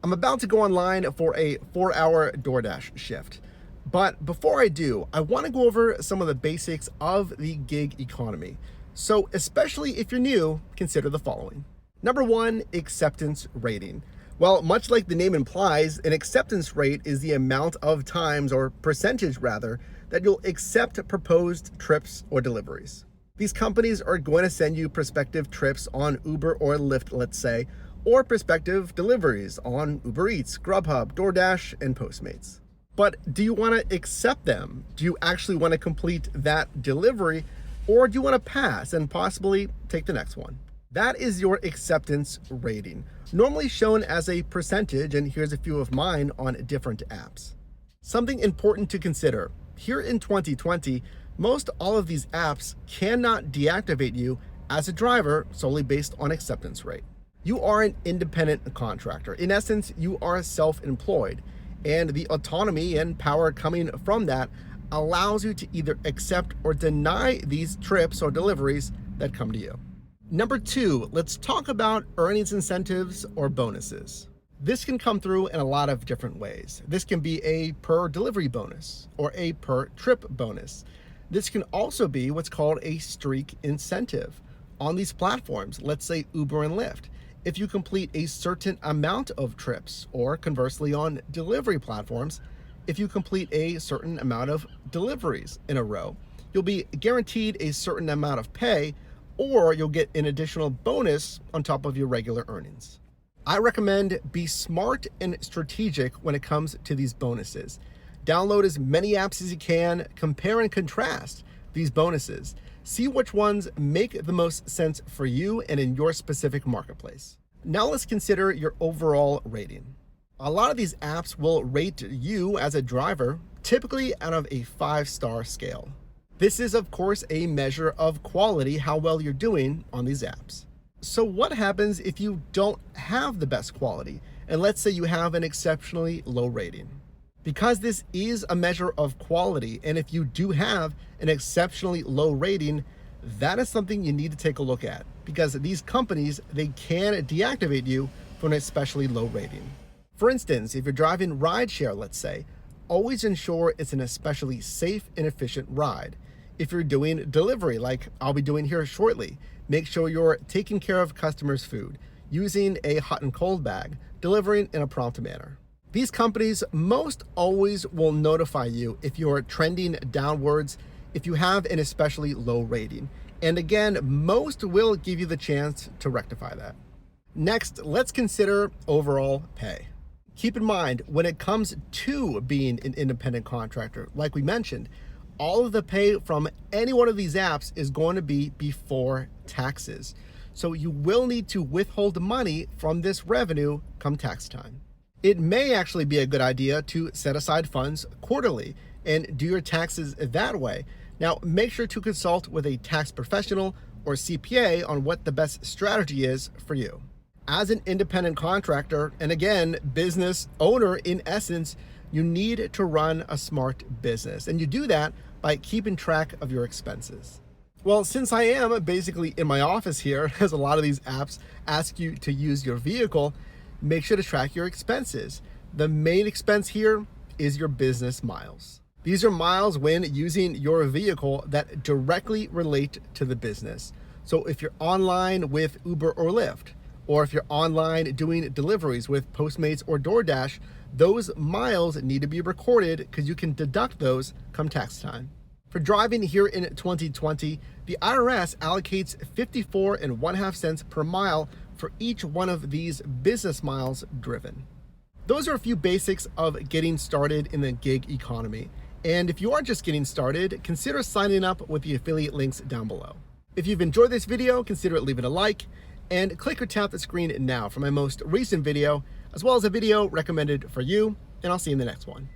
I'm about to go online for a 4-hour DoorDash shift. But before I do, I want to go over some of the basics of the gig economy. So, especially if you're new, consider the following. Number one, acceptance rating. Well, much like the name implies, an acceptance rate is the amount of times, or percentage rather, that you'll accept proposed trips or deliveries. These companies are going to send you prospective trips on Uber or Lyft, let's say, or prospective deliveries on Uber Eats, Grubhub, DoorDash, and Postmates. But do you want to accept them? Do you actually want to complete that delivery, or do you want to pass and possibly take the next one? That is your acceptance rating, normally shown as a percentage, and here's a few of mine on different apps. Something important to consider, here in 2020, most all of these apps cannot deactivate you as a driver solely based on acceptance rate. You are an independent contractor. In essence, you are self-employed, and the autonomy and power coming from that allows you to either accept or deny these trips or deliveries that come to you. Number two, let's talk about earnings incentives or bonuses. This can come through in a lot of different ways. This can be a per delivery bonus or a per trip bonus. This can also be what's called a streak incentive. On these platforms, let's say Uber and Lyft, if you complete a certain amount of trips, or conversely on delivery platforms, if you complete a certain amount of deliveries in a row, you'll be guaranteed a certain amount of pay, or you'll get an additional bonus on top of your regular earnings. I recommend be smart and strategic when it comes to these bonuses. Download as many apps as you can, compare and contrast these bonuses. See which ones make the most sense for you and in your specific marketplace. Now let's consider your overall rating. A lot of these apps will rate you as a driver, typically out of a 5-star scale. This is, of course, a measure of quality, how well you're doing on these apps. So what happens if you don't have the best quality? And let's say you have an exceptionally low rating. Because this is a measure of quality, and if you do have an exceptionally low rating, that is something you need to take a look at, because these companies, they can deactivate you for an especially low rating. For instance, if you're driving rideshare, let's say, always ensure it's an especially safe and efficient ride. If you're doing delivery, like I'll be doing here shortly, make sure you're taking care of customers' food, using a hot and cold bag, delivering in a prompt manner. These companies most always will notify you if you're trending downwards, if you have an especially low rating. And again, most will give you the chance to rectify that. Next, let's consider overall pay. Keep in mind, when it comes to being an independent contractor, like we mentioned, all of the pay from any one of these apps is going to be before taxes. So you will need to withhold money from this revenue come tax time. It may actually be a good idea to set aside funds quarterly and do your taxes that way. Now, make sure to consult with a tax professional or CPA on what the best strategy is for you. As an independent contractor, and again, business owner in essence, you need to run a smart business. And you do that by keeping track of your expenses. Well, since I am basically in my office here, as a lot of these apps ask you to use your vehicle, make sure to track your expenses. The main expense here is your business miles. These are miles when using your vehicle that directly relate to the business. So if you're online with Uber or Lyft, or if you're online doing deliveries with Postmates or DoorDash, those miles need to be recorded because you can deduct those come tax time. For driving here in 2020, the IRS allocates 54.5 cents per mile for each one of these business miles driven. Those are a few basics of getting started in the gig economy. And if you are just getting started, consider signing up with the affiliate links down below. If you've enjoyed this video, consider leaving a like, and click or tap the screen now for my most recent video, as well as a video recommended for you, and I'll see you in the next one.